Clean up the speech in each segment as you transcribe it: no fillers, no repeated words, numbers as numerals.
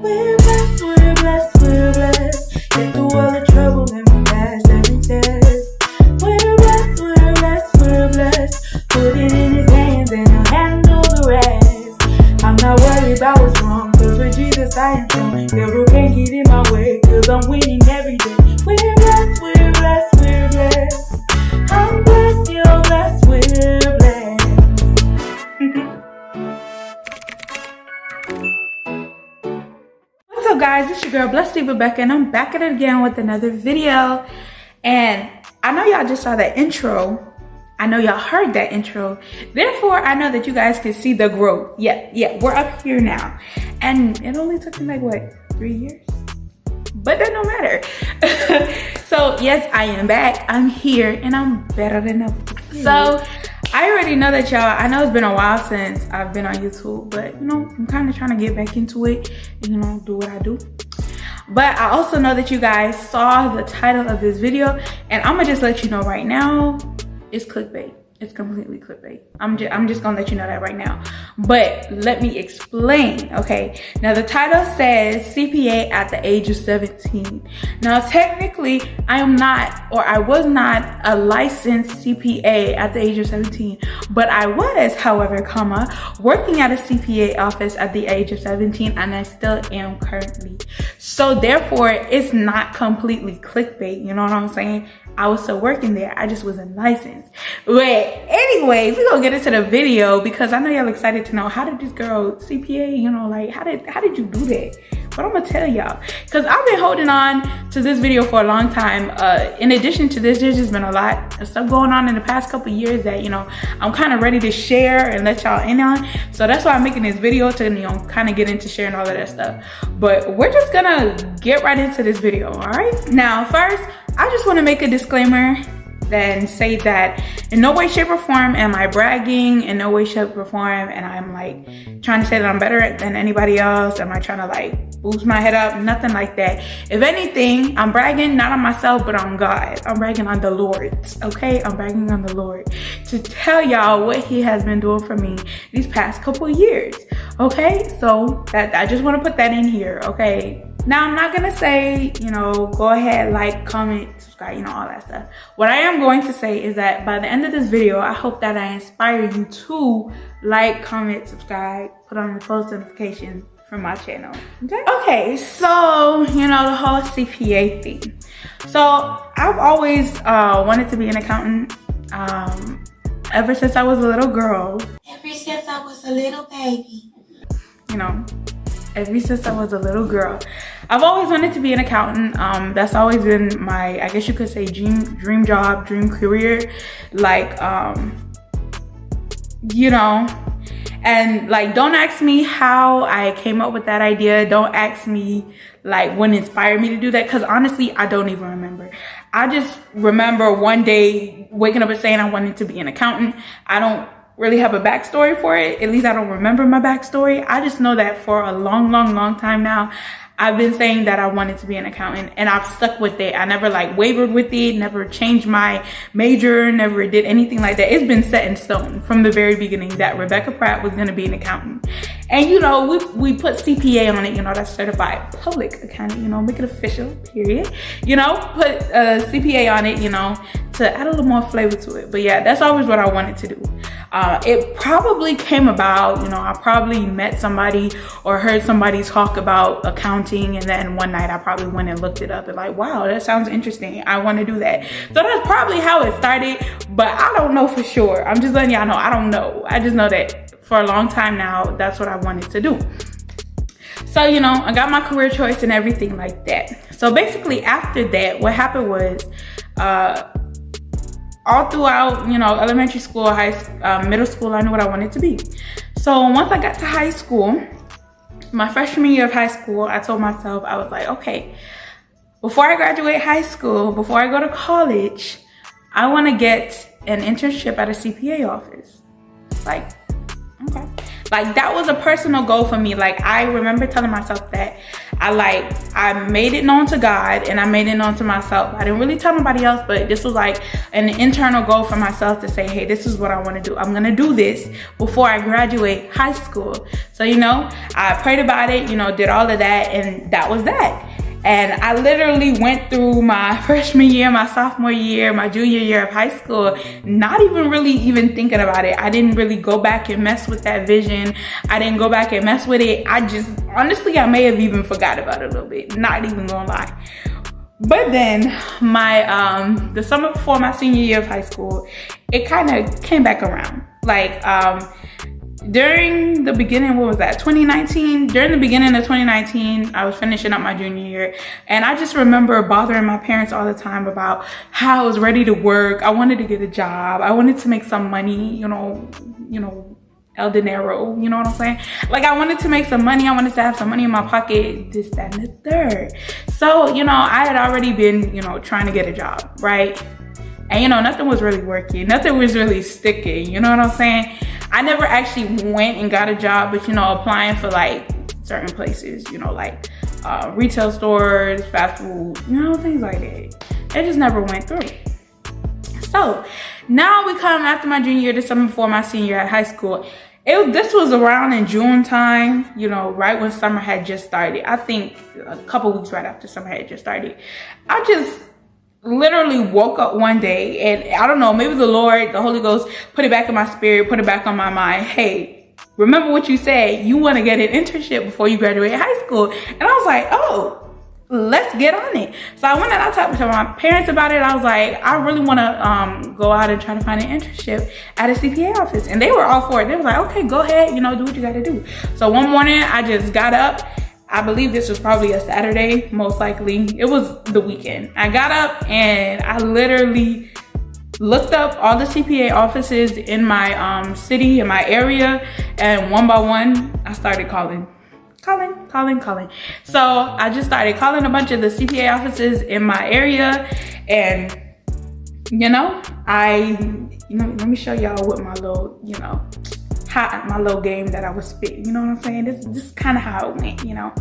We're blessed, we're blessed, we're blessed. Get through all the trouble and we pass every test. We're blessed, we're blessed, we're blessed. Put it in his hands and he'll handle the rest. I'm not worried about what's wrong, cause with Jesus I am strong. Devil can't get in my way, cause I'm winning every day. We're blessed, we're blessed, we're blessed. I'm blessed, you're blessed, we're blessed. What's up guys, it's your girl Blessed Rebecca and I'm back at it again with another video. And I know y'all just saw that intro. I know y'all heard that intro. Therefore, I know that you guys can see the growth. Yeah, we're up here now. And it only took me like, what, 3 years? But that don't matter. So yes, I am back. I'm here and I'm better than ever. So I already know that y'all, I know it's been a while since I've been on YouTube, but you know, I'm kind of trying to get back into it and you know, do what I do. But I also know that you guys saw the title of this video and I'm gonna just let you know right now, it's clickbait. It's completely clickbait. I'm just gonna let you know that right now. But let me explain, okay? Now the title says CPA at the age of 17. Now technically, I am not, or I was not a licensed CPA at the age of 17, but I was, however, working at a CPA office at the age of 17, and I still am currently. So therefore, it's not completely clickbait, you know what I'm saying? I was still working there, I just wasn't licensed. But anyway, we're gonna get into the video because I know y'all excited to know, how did this girl CPA, you know, like how did you do that? But I'm gonna tell y'all, because I've been holding on to this video for a long time. In addition to this, there's just been a lot of stuff going on in the past couple years that, you know, I'm kind of ready to share and let y'all in on. So that's why I'm making this video, to, you know, kind of get into sharing all of that stuff. But we're just gonna get right into this video, all right? Now, first, I just want to make a disclaimer and say that in no way, shape, or form am I bragging, in no way, shape, or form, and I'm like trying to say that I'm better than anybody else. Am I trying to like boost my head up? Nothing like that. If anything, I'm bragging not on myself, but on God. I'm bragging on the Lord, okay? I'm bragging on the Lord to tell y'all what he has been doing for me these past couple years, okay? So that I just want to put that in here, okay? Now, I'm not gonna say, you know, go ahead, like, comment, subscribe, you know, all that stuff. What I am going to say is that by the end of this video, I hope that I inspire you to like, comment, subscribe, put on your post notifications from my channel, okay? Okay, so, you know, the whole CPA thing. So, I've always wanted to be an accountant ever since I was a little girl. Ever since I was a little baby. You know, ever since I was a little girl. I've always wanted to be an accountant. That's always been my, I guess you could say, dream job, dream career. Like, you know, and like, don't ask me how I came up with that idea. Don't ask me like what inspired me to do that, because honestly, I don't even remember. I just remember one day waking up and saying I wanted to be an accountant. I don't really have a backstory for it. At least I don't remember my backstory. I just know that for a long time now, I've been saying that I wanted to be an accountant, and I've stuck with it. I never like wavered with it, never changed my major, never did anything like that. It's been set in stone from the very beginning that Rebecca Pratt was going to be an accountant. And you know, we put CPA on it, you know, that's certified public accounting, you know, make it official, period. You know, put CPA on it, you know, to add a little more flavor to it. But yeah, that's always what I wanted to do. It probably came about, you know, I probably met somebody or heard somebody talk about accounting, and then one night I probably went and looked it up and like, wow, that sounds interesting. I want to do that. So that's probably how it started, but I don't know for sure. I'm just letting y'all know, I don't know. I just know that for a long time now, that's what I wanted to do. So, you know, I got my career choice and everything like that. So basically after that, what happened was, all throughout, you know, elementary school, middle school, I knew what I wanted to be. So once I got to high school, my freshman year of high school, I told myself, I was like, okay, before I graduate high school, before I go to college, I want to get an internship at a CPA office. Like, okay. Like, that was a personal goal for me. Like, I remember telling myself that I made it known to God and I made it known to myself. I didn't really tell nobody else, but this was like an internal goal for myself to say, hey, this is what I want to do. I'm going to do this before I graduate high school. So, you know, I prayed about it, you know, did all of that, and that was that. And I literally went through my freshman year, my sophomore year, my junior year of high school, not even really even thinking about it. I didn't really go back and mess with that vision. I didn't go back and mess with it. I just, honestly, I may have even forgot about it a little bit, not even gonna lie. But then the summer before my senior year of high school, it kind of came back around. Like, during the beginning, what was that, 2019? During the beginning of 2019, I was finishing up my junior year, and I just remember bothering my parents all the time about how I was ready to work. I wanted to get a job. I wanted to make some money, you know, el dinero, you know what I'm saying? Like, I wanted to make some money. I wanted to have some money in my pocket, this, that, and the third. So, you know, I had already been, you know, trying to get a job, right? And, you know, nothing was really working. Nothing was really sticking, you know what I'm saying? I never actually went and got a job, but, you know, applying for like certain places, you know, like retail stores, fast food, you know, things like that. It just never went through. So now we come after my junior year, the summer before my senior year at high school. This was around in June time, you know, right when summer had just started. I think a couple weeks right after summer had just started. I just literally woke up one day, and I don't know, maybe the Lord, the Holy Ghost put it back in my spirit, put it back on my mind. Hey, remember what you said, you want to get an internship before you graduate high school. And I was like, oh, let's get on it. So I went and I talked to my parents about it. I was like, I really want to go out and try to find an internship at a CPA office. And they were all for it. They were like, okay, go ahead, you know, do what you got to do. So one morning I just got up. I believe this was probably a Saturday, most likely. It was the weekend. I got up and I literally looked up all the CPA offices in my city, in my area, and one by one, I started calling. So I just started calling a bunch of the CPA offices in my area, and you know, let me show y'all what my little, you know, my little game that I was spitting, you know what I'm saying? This is kind of how it went, you know.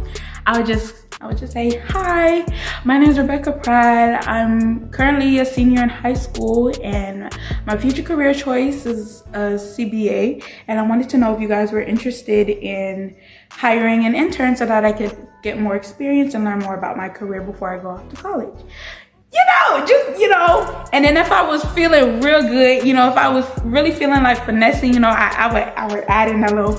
I would just say, hi, my name is Rebecca Pride. I'm currently a senior in high school, and my future career choice is a CBA, and I wanted to know if you guys were interested in hiring an intern so that I could get more experience and learn more about my career before I go off to college. You know, just, you know, and then if I was feeling real good, you know, if I was really feeling like finessing, you know, I would add in a little,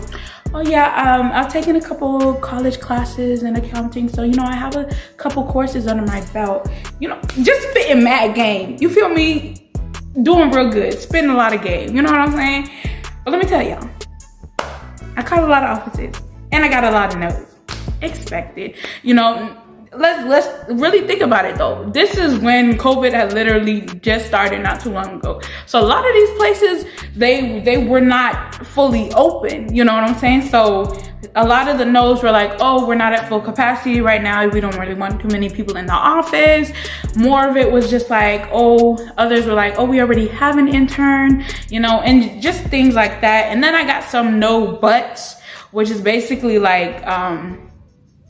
oh yeah, I've taken a couple college classes in accounting, so, you know, I have a couple courses under my belt, you know, just spitting mad game. You feel me? Doing real good, spitting a lot of game, you know what I'm saying? But let me tell y'all, I called a lot of offices and I got a lot of no's. Expected, you know. Let's really think about it though. This is when COVID had literally just started not too long ago. So a lot of these places, they were not fully open, you know what I'm saying? So a lot of the no's were like, oh, we're not at full capacity right now. We don't really want too many people in the office. More of it was just like, oh, others were like, oh, we already have an intern, you know, and just things like that. And then I got some no buts, which is basically like,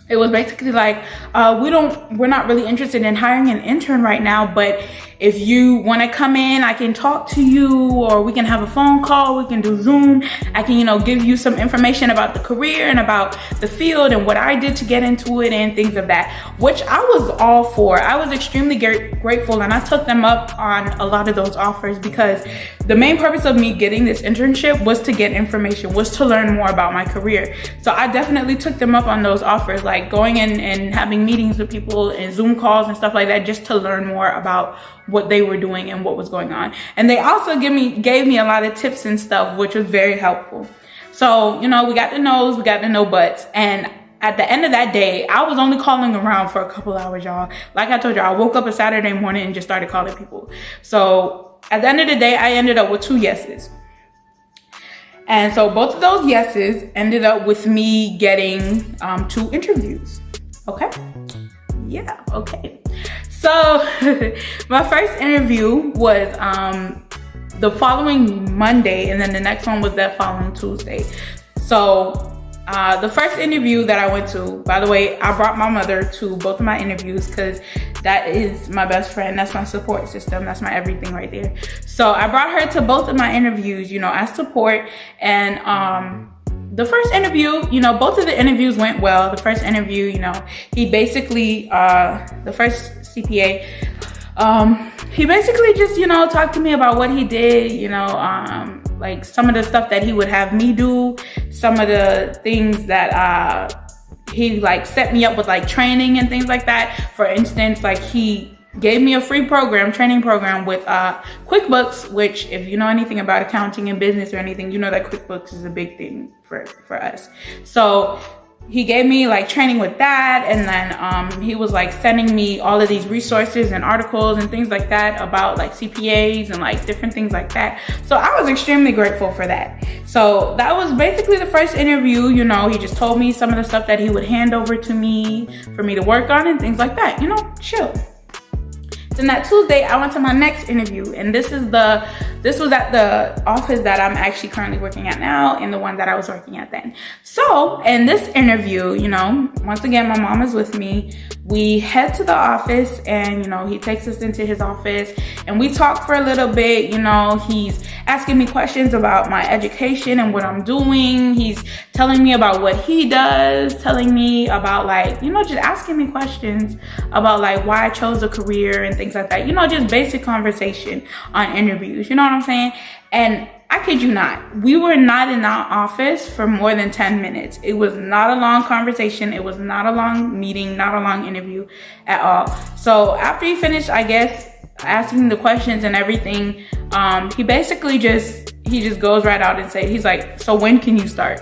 it was basically like, we're not really interested in hiring an intern right now, but if you want to come in, I can talk to you, or we can have a phone call, we can do Zoom. I can, you know, give you some information about the career and about the field and what I did to get into it and things of that, which I was all for. I was extremely grateful, and I took them up on a lot of those offers, because the main purpose of me getting this internship was to get information, was to learn more about my career. So I definitely took them up on those offers, like going in and having meetings with people and Zoom calls and stuff like that, just to learn more about what they were doing and what was going on. And they also gave me a lot of tips and stuff, which was very helpful. So, you know, we got the no's, we got the no buts. And at the end of that day, I was only calling around for a couple hours, y'all. Like I told you, I woke up a Saturday morning and just started calling people. So at the end of the day, I ended up with 2 yeses. And so both of those yeses ended up with me getting 2 interviews. Okay? Yeah, okay. So my first interview was the following Monday, and then the next one was that following Tuesday. So the first interview that I went to, by the way, I brought my mother to both of my interviews, because that is my best friend. That's my support system. That's my everything right there. So I brought her to both of my interviews, you know, as support. And the first interview, you know, both of the interviews went well. The first interview, you know, he basically, the first CPA, he basically just, you know, talked to me about what he did, you know, like some of the stuff that he would have me do, some of the things that he like set me up with, like training and things like that. For instance, like he gave me a free training program with QuickBooks, which if you know anything about accounting and business or anything, you know that QuickBooks is a big thing for us. So he gave me like training with that, and then he was like sending me all of these resources and articles and things like that about like CPAs and like different things like that. So I was extremely grateful for that. So that was basically the first interview. You know, he just told me some of the stuff that he would hand over to me for me to work on and things like that, you know, chill. Then that Tuesday, I went to my next interview, and this was at the office that I'm actually currently working at now, and the one that I was working at then. So in this interview, you know, once again, my mom is with me. We head to the office, and you know, he takes us into his office, and we talk for a little bit. You know, he's asking me questions about my education and what I'm doing. He's telling me about what he does, telling me about like, you know, just asking me questions about like why I chose a career and things like that. You know, just basic conversation on interviews. You know what I'm saying? And I kid you not, we were not in our office for more than 10 minutes. It was not a long conversation. It was not a long meeting, not a long interview at all. So after he finished, I guess, asking the questions and everything, he basically just goes right out and he's like, so when can you start?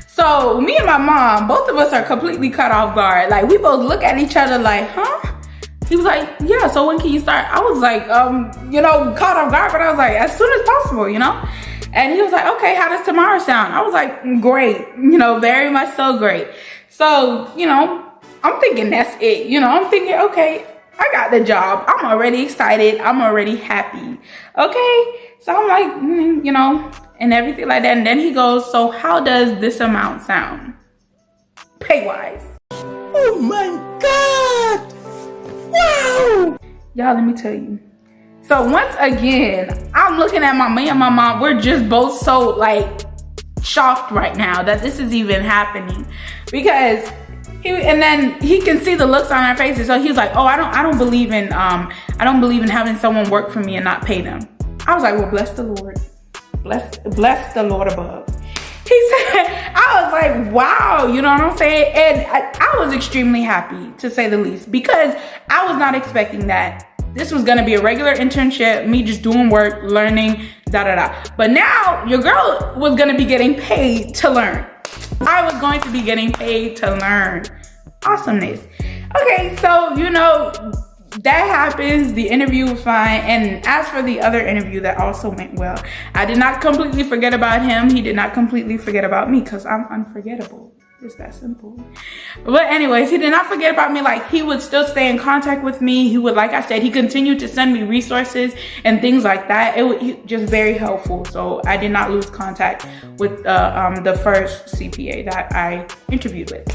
So me and my mom, both of us are completely caught off guard. Like we both look at each other like, huh? He was like, yeah, so when can you start? I was like, you know, caught off guard, but I was like, as soon as possible, you know? And he was like, okay, how does tomorrow sound? I was like, great, you know, very much so great. So, you know, I'm thinking that's it. You know, I'm thinking, okay, I got the job. I'm already excited. I'm already happy. Okay. So I'm like, you know, and everything like that. And then he goes, so how does this amount sound? Pay-wise. Oh my God. Wow. Y'all, let me tell you. So once again, I'm looking at me and my mom. We're just both so like shocked right now that this is even happening, because and then he can see the looks on our faces. So he's like, oh, I don't believe in having someone work for me and not pay them. I was like, well, bless the Lord. Bless the Lord above. He said, I was like, wow, you know what I'm saying? And I was extremely happy, to say the least, because I was not expecting that. This was gonna be a regular internship, me just doing work, learning, But now your girl was gonna be getting paid to learn. I was going to be getting paid to learn. Awesomeness. Okay, so, you know, that happens. The interview was fine. And as for the other interview that also went well, I did not completely forget about him. He did not completely forget about me, because I'm unforgettable. It's that simple. But anyways, he did not forget about me. Like, he would still stay in contact with me. He would, like I said, he continued to send me resources and things like that. It was just very helpful. So I did not lose contact with the first CPA that I interviewed with.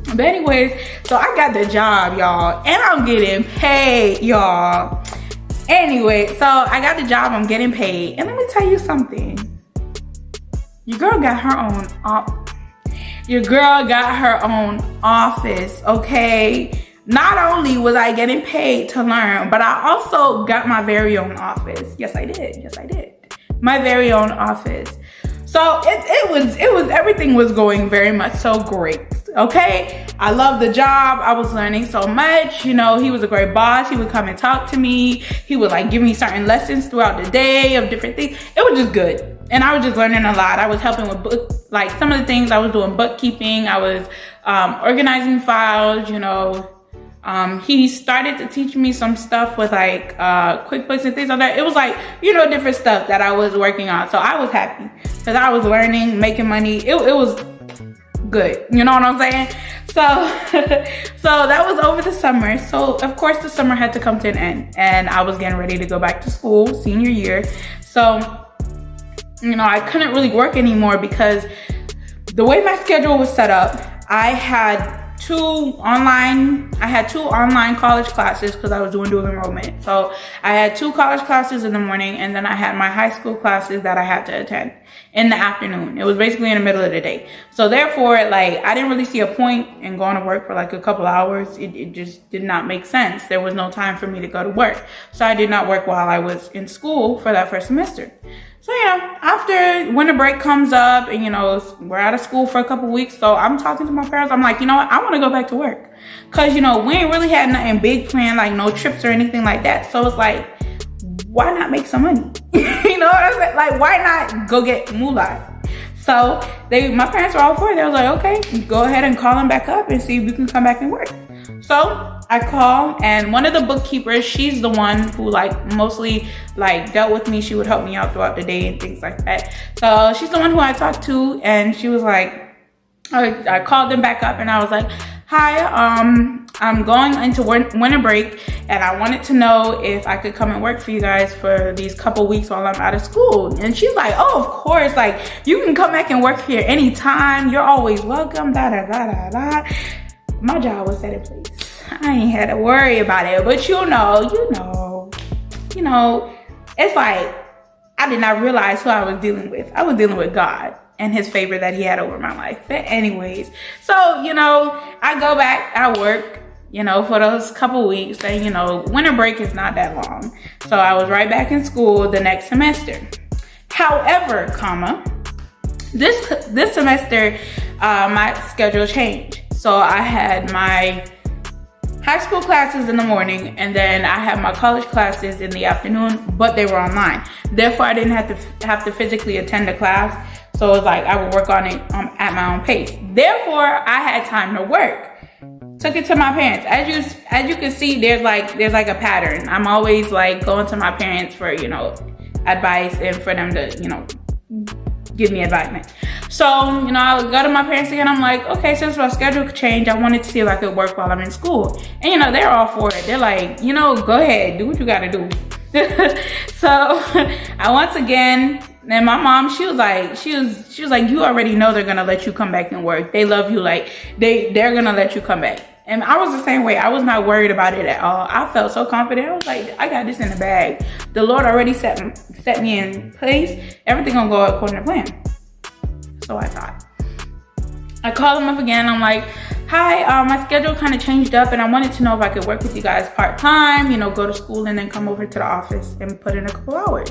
But anyways, so I got the job, y'all, and I'm getting paid, y'all. Anyway, so I got the job, I'm getting paid. And let me tell you something. Your girl got her own office, okay? Not only was I getting paid to learn, but I also got my very own office. Yes, I did. My very own office. So it was everything was going very much so great. Okay, I love the job. I was learning so much. You know, he was a great boss. He would come and talk to me. He would like give me certain lessons throughout the day of different things. It was just good, and I was just learning a lot. I was helping with like some of the things. I was doing bookkeeping. I was organizing files. You know, he started to teach me some stuff with like QuickBooks and things like that. It was like, you know, different stuff that I was working on. So I was happy because I was learning, making money. It was good, you know what I'm saying? So that was over the summer. So of course the summer had to come to an end, and I was getting ready to go back to school, senior year. So, you know, I couldn't really work anymore because the way my schedule was set up, I had two online college classes because I was doing dual enrollment. So I had 2 college classes in the morning, and then I had my high school classes that I had to attend in the afternoon. It was basically in the middle of the day. So therefore, like, I didn't really see a point in going to work for like a couple hours. It just did not make sense. There was no time for me to go to work. So I did not work while I was in school for that first semester. So, after winter break comes up and, we're out of school for a couple weeks. So I'm talking to my parents. I'm like, I want to go back to work. Because, we ain't really had nothing big planned, like no trips or anything like that. So it's like, why not make some money? You know what I'm saying? Like, why not go get moolah? So my parents were all for it. They was like, okay, go ahead and call them back up and see if you can come back and work. So I called, and one of the bookkeepers, she's the one who mostly dealt with me. She would help me out throughout the day and things like that. So she's the one who I talked to, and she was like, I called them back up and I was like, hi, I'm going into winter break, and I wanted to know if I could come and work for you guys for these couple weeks while I'm out of school. And she's like, oh, of course, you can come back and work here anytime. You're always welcome, da da da da da. My job was set in place. I ain't had to worry about it. But it's like, I did not realize who I was dealing with. I was dealing with God and his favor that he had over my life. But anyways, so, I go back, I work, for those couple weeks. And, winter break is not that long. So I was right back in school the next semester. However, this semester, my schedule changed. So I had my high school classes in the morning, and then I had my college classes in the afternoon, but they were online. Therefore, I didn't have to physically attend a class. So it was like I would work on it at my own pace. Therefore, I had time to work. Took it to my parents. As you can see, there's like a pattern. I'm always going to my parents for advice and for them to give me advice. So, I would go to my parents again. I'm like, okay, since my schedule could change, I wanted to see if I could work while I'm in school. And, they're all for it. They're like, go ahead, do what you got to do. So I once again, and my mom, she was like, you already know they're going to let you come back and work. They love you. They're going to let you come back. And I was the same way. I was not worried about it at all. I felt so confident. I was like, I got this in the bag. The Lord already set me in place. Everything gonna go according to plan. So I thought. I called them up again. I'm like, hi, my schedule kind of changed up, and I wanted to know if I could work with you guys part-time, go to school and then come over to the office and put in a couple hours.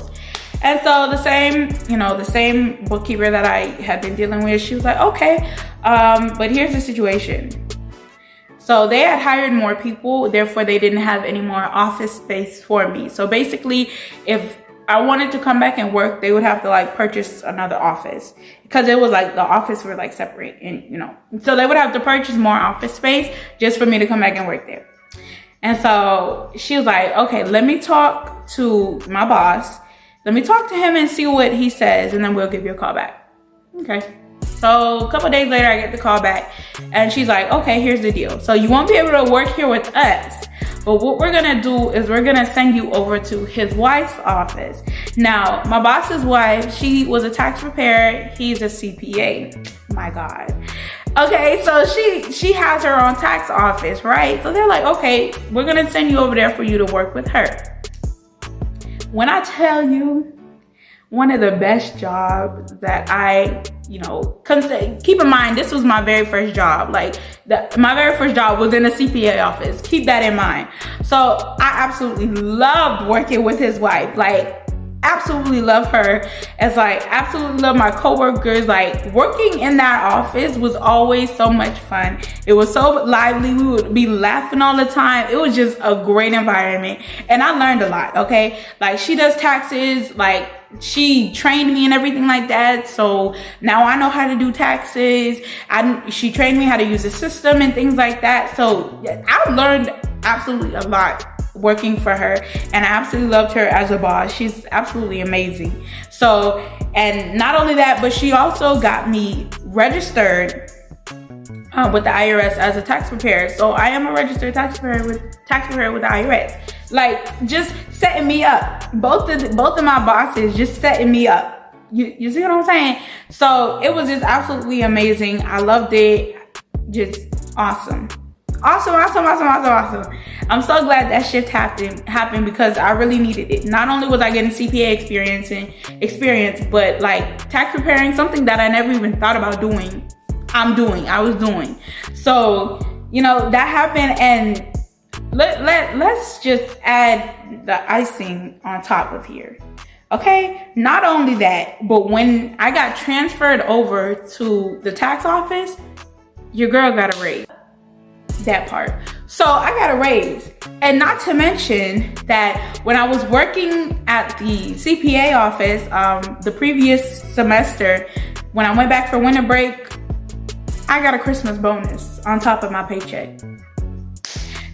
And so the same bookkeeper that I had been dealing with, she was like, okay, but here's the situation. So they had hired more people, therefore they didn't have any more office space for me. So basically, if I wanted to come back and work, they would have to purchase another office, because it was the office were separate, and so they would have to purchase more office space just for me to come back and work there. And so she was like, okay, let me talk to my boss. Let me talk to him and see what he says, and then we'll give you a call back. Okay. So a couple days later, I get the call back, and she's like, okay, here's the deal. So you won't be able to work here with us, but what we're gonna do is we're gonna send you over to his wife's office. Now, my boss's wife, she was a tax preparer. He's a CPA. My God. Okay, so she has her own tax office, right? So they're like, okay, we're gonna send you over there for you to work with her. When I tell you, one of the best jobs that I, keep in mind, this was my very first job. My very first job was in a CPA office. Keep that in mind. So I absolutely loved working with his wife. Absolutely love her. It's absolutely love my coworkers. Working in that office was always so much fun. It was so lively. We would be laughing all the time. It was just a great environment, and I learned a lot. Okay, she does taxes. She trained me and everything like that. So now I know how to do taxes. She trained me how to use the system and things like that. So I learned absolutely a lot working for her, and I absolutely loved her as a boss. She's absolutely amazing. So, and not only that, but she also got me registered with the IRS as a tax preparer. So I am a registered tax preparer with the IRS. Just setting me up. Both of my bosses just setting me up. You see what I'm saying? So it was just absolutely amazing. I loved it. Just Awesome. Awesome. I'm so glad that shift happened because I really needed it. Not only was I getting CPA experience, but like tax preparing, something that I never even thought about doing. I was doing. So, you know, that happened, and let's just add the icing on top of here. Okay, not only that, but when I got transferred over to the tax office, your girl got a raise. That part. So I got a raise. And not to mention that when I was working at the CPA office the previous semester, when I went back for winter break, I got a Christmas bonus on top of my paycheck.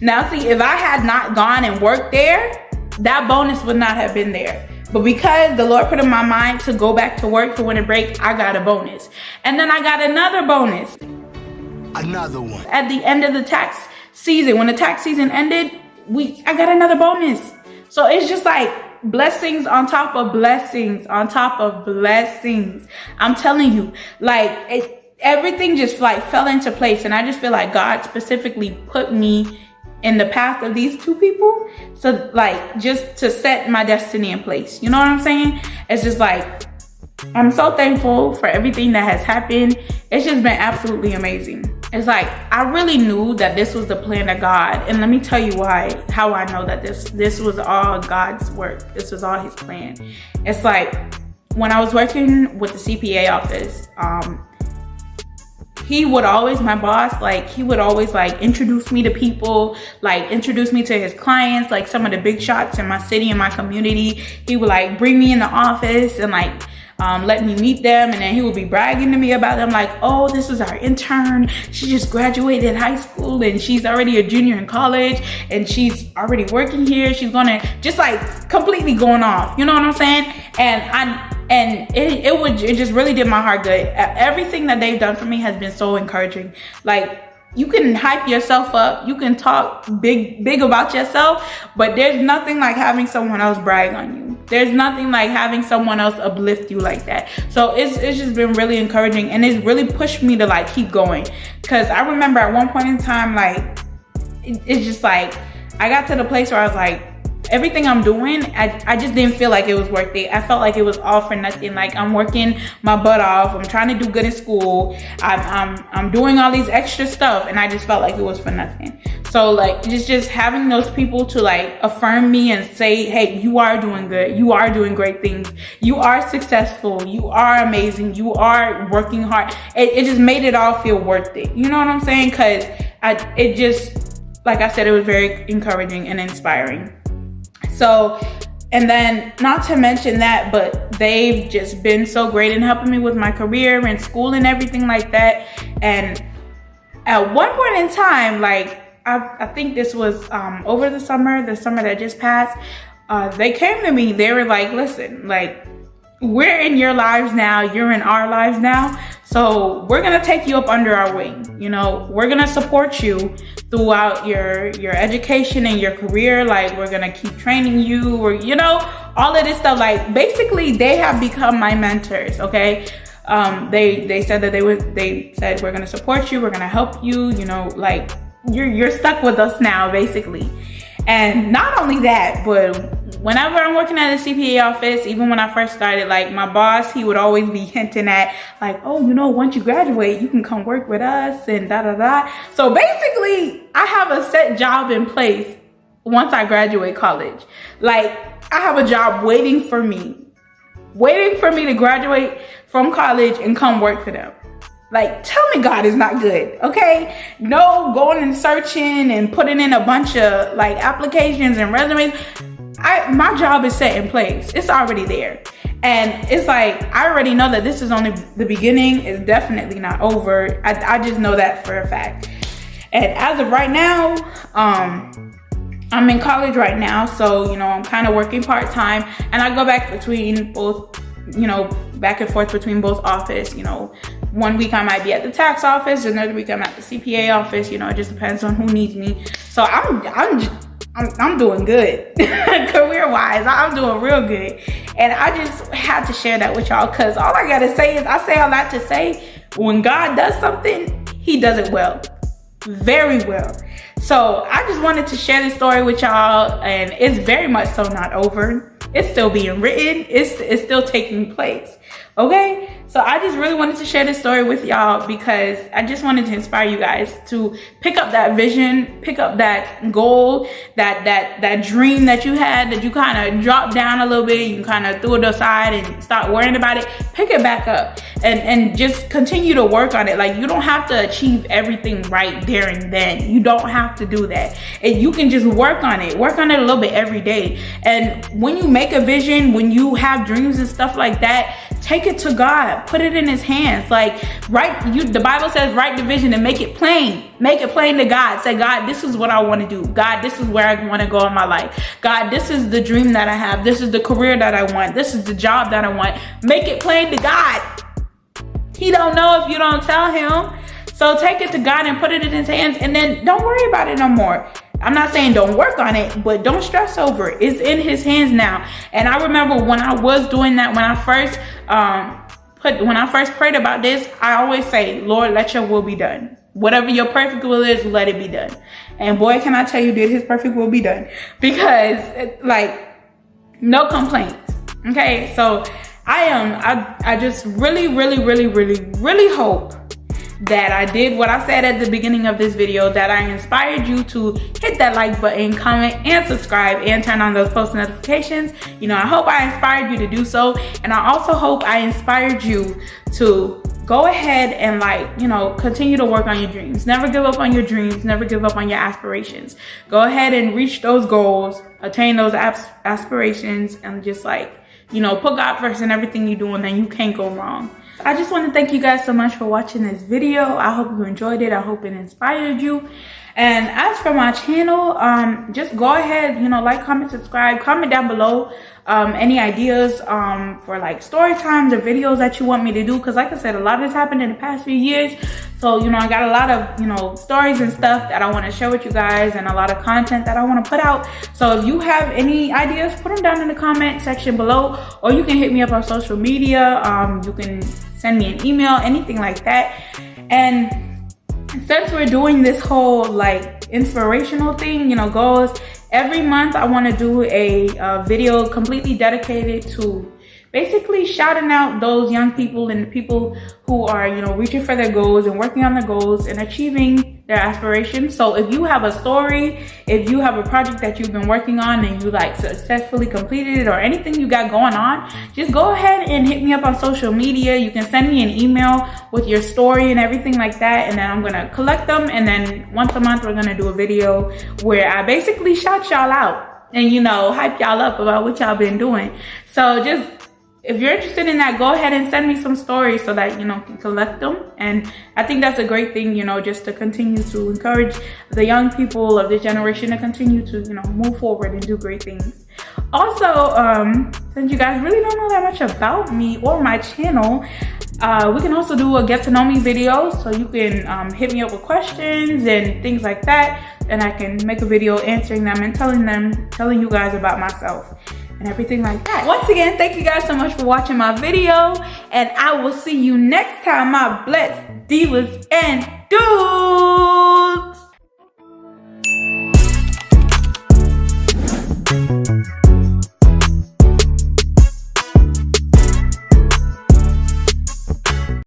Now see, if I had not gone and worked there, that bonus would not have been there. But because the Lord put in my mind to go back to work for winter break, I got a bonus. And then I got another bonus. Another one. At the end of the tax season, when the tax season ended, I got another bonus. So it's just like blessings on top of blessings on top of blessings. I'm telling you, like everything just like fell into place. And I just feel like God specifically put me in the path of these two people. So like just to set my destiny in place. You know what I'm saying? It's just like, I'm so thankful for everything that has happened. It's just been absolutely amazing. It's like, I really knew that this was the plan of God. And let me tell you how I know that this was all God's work. This was all his plan. It's like, when I was working with the CPA office, he would always, my boss, like, he would always like introduce me to people, like introduce me to his clients, like some of the big shots in my city and my community. He would like bring me in the office and like, let me meet them, and then he would be bragging to me about them, like, oh, this is our intern. She just graduated high school and she's already a junior in college and she's already working here. She's gonna just like completely going off. You know what I'm saying? And it just really did my heart good. Everything that they've done for me has been so encouraging. Like, you can hype yourself up, you can talk big about yourself, but there's nothing like having someone else brag on you. There's nothing like having someone else uplift you like that. So it's just been really encouraging, and it's really pushed me to like keep going. Cause I remember at one point in time, like it's just like I got to the place where I was like, everything I'm doing, I just didn't feel like it was worth it. I felt like it was all for nothing. Like, I'm working my butt off. I'm trying to do good in school. I'm doing all these extra stuff, and I just felt like it was for nothing. So like, just having those people to like affirm me and say, hey, you are doing good. You are doing great things. You are successful. You are amazing. You are working hard. It just made it all feel worth it. You know what I'm saying? Cause it just, like I said, it was very encouraging and inspiring. So, and then not to mention that, but they've just been so great in helping me with my career and school and everything like that. And at one point in time, like, I think this was over the summer that just passed, they came to me, they were like, listen, like, we're in your lives now, you're in our lives now, so we're gonna take you up under our wing. You know, we're gonna support you throughout your education and your career. Like, we're gonna keep training you, or, you know, all of this stuff. Like, basically, they have become my mentors. Okay, they said that they said, we're gonna support you, we're gonna help you. You know, like, you're stuck with us now, basically. And not only that, but whenever I'm working at a CPA office, even when I first started, like, my boss, he would always be hinting at, like, oh, you know, once you graduate, you can come work with us and da-da-da. So basically, I have a set job in place once I graduate college. Like, I have a job waiting for me to graduate from college and come work for them. Like, tell me God is not good, okay? No going and searching and putting in a bunch of like applications and resumes. My job is set in place. It's already there. And it's like, I already know that this is only the beginning. It's definitely not over. I just know that for a fact. And as of right now, I'm in college right now. So, you know, I'm kind of working part-time, and I go back between both, you know, back and forth between both office. You know, one week I might be at the tax office, another week I'm at the CPA office. You know, it just depends on who needs me. So I'm doing good career-wise. I'm doing real good, and I just had to share that with y'all, because all I gotta say is, I say all that to say, when God does something, he does it well. very well. So I just wanted to share this story with y'all, and it's very much so not over. It's still being written. It's still taking place. Okay, so I just really wanted to share this story with y'all because I just wanted to inspire you guys to pick up that vision, pick up that goal, that dream that you had, that you kind of dropped down a little bit, you kind of threw it aside and start worrying about it. Pick it back up and just continue to work on it. Like, you don't have to achieve everything right there and then. You don't have to do that. And you can just work on it a little bit every day. And when you make a vision, when you have dreams and stuff like that, take it to God, put it in his hands. Like, the Bible says, write the vision and make it plain. Make it plain to God. Say, God, this is what I want to do. God, this is where I want to go in my life. God, this is the dream that I have. This is the career that I want. This is the job that I want. Make it plain to God. He don't know if you don't tell him. So take it to God and put it in his hands, and then don't worry about it no more. I'm not saying don't work on it, but don't stress over it. It's in his hands now. And I remember when I was doing that, when I first prayed about this, I always say, Lord, let your will be done. Whatever your perfect will is, let it be done. And boy, can I tell you, did his perfect will be done? Because no complaints. Okay, so I just really hope that I did what I said at the beginning of this video, that I inspired you to hit that like button, comment, and subscribe, and turn on those post notifications. I hope I inspired you to do so. And I also hope I inspired you to go ahead and continue to work on your dreams. Never give up on your dreams. Never give up on your aspirations. Go ahead and reach those goals, attain those aspirations, and just put God first in everything you do, and then you can't go wrong. I just want to thank you guys so much for watching this video. I hope you enjoyed it. I hope it inspired you. And as for my channel, just go ahead, like, comment, subscribe, comment down below any ideas for story times or videos that you want me to do, because like I said, a lot has happened in the past few years. So I got a lot of stories and stuff that I want to share with you guys, and a lot of content that I want to put out. So if you have any ideas, put them down in the comment section below, or you can hit me up on social media. You can send me an email, anything like that. And since we're doing this whole inspirational thing, goals, every month I want to do a video completely dedicated to basically shouting out those young people and the people who are reaching for their goals and working on their goals and achieving their aspirations. So if you have a story, if you have a project that you've been working on and you successfully completed it, or anything you got going on, just go ahead and hit me up on social media. You can send me an email with your story and everything like that, and then I'm gonna collect them, and then once a month we're gonna do a video where I basically shout y'all out and hype y'all up about what y'all been doing. So just, if you're interested in that, go ahead and send me some stories so that can collect them. And I think that's a great thing, just to continue to encourage the young people of this generation to continue to move forward and do great things. Also, since you guys really don't know that much about me or my channel, we can also do a get to know me video. So you can hit me up with questions and things like that, and I can make a video answering them and telling you guys about myself and everything like that. Once again, thank you guys so much for watching my video, and I will see you next time, my blessed divas and dudes.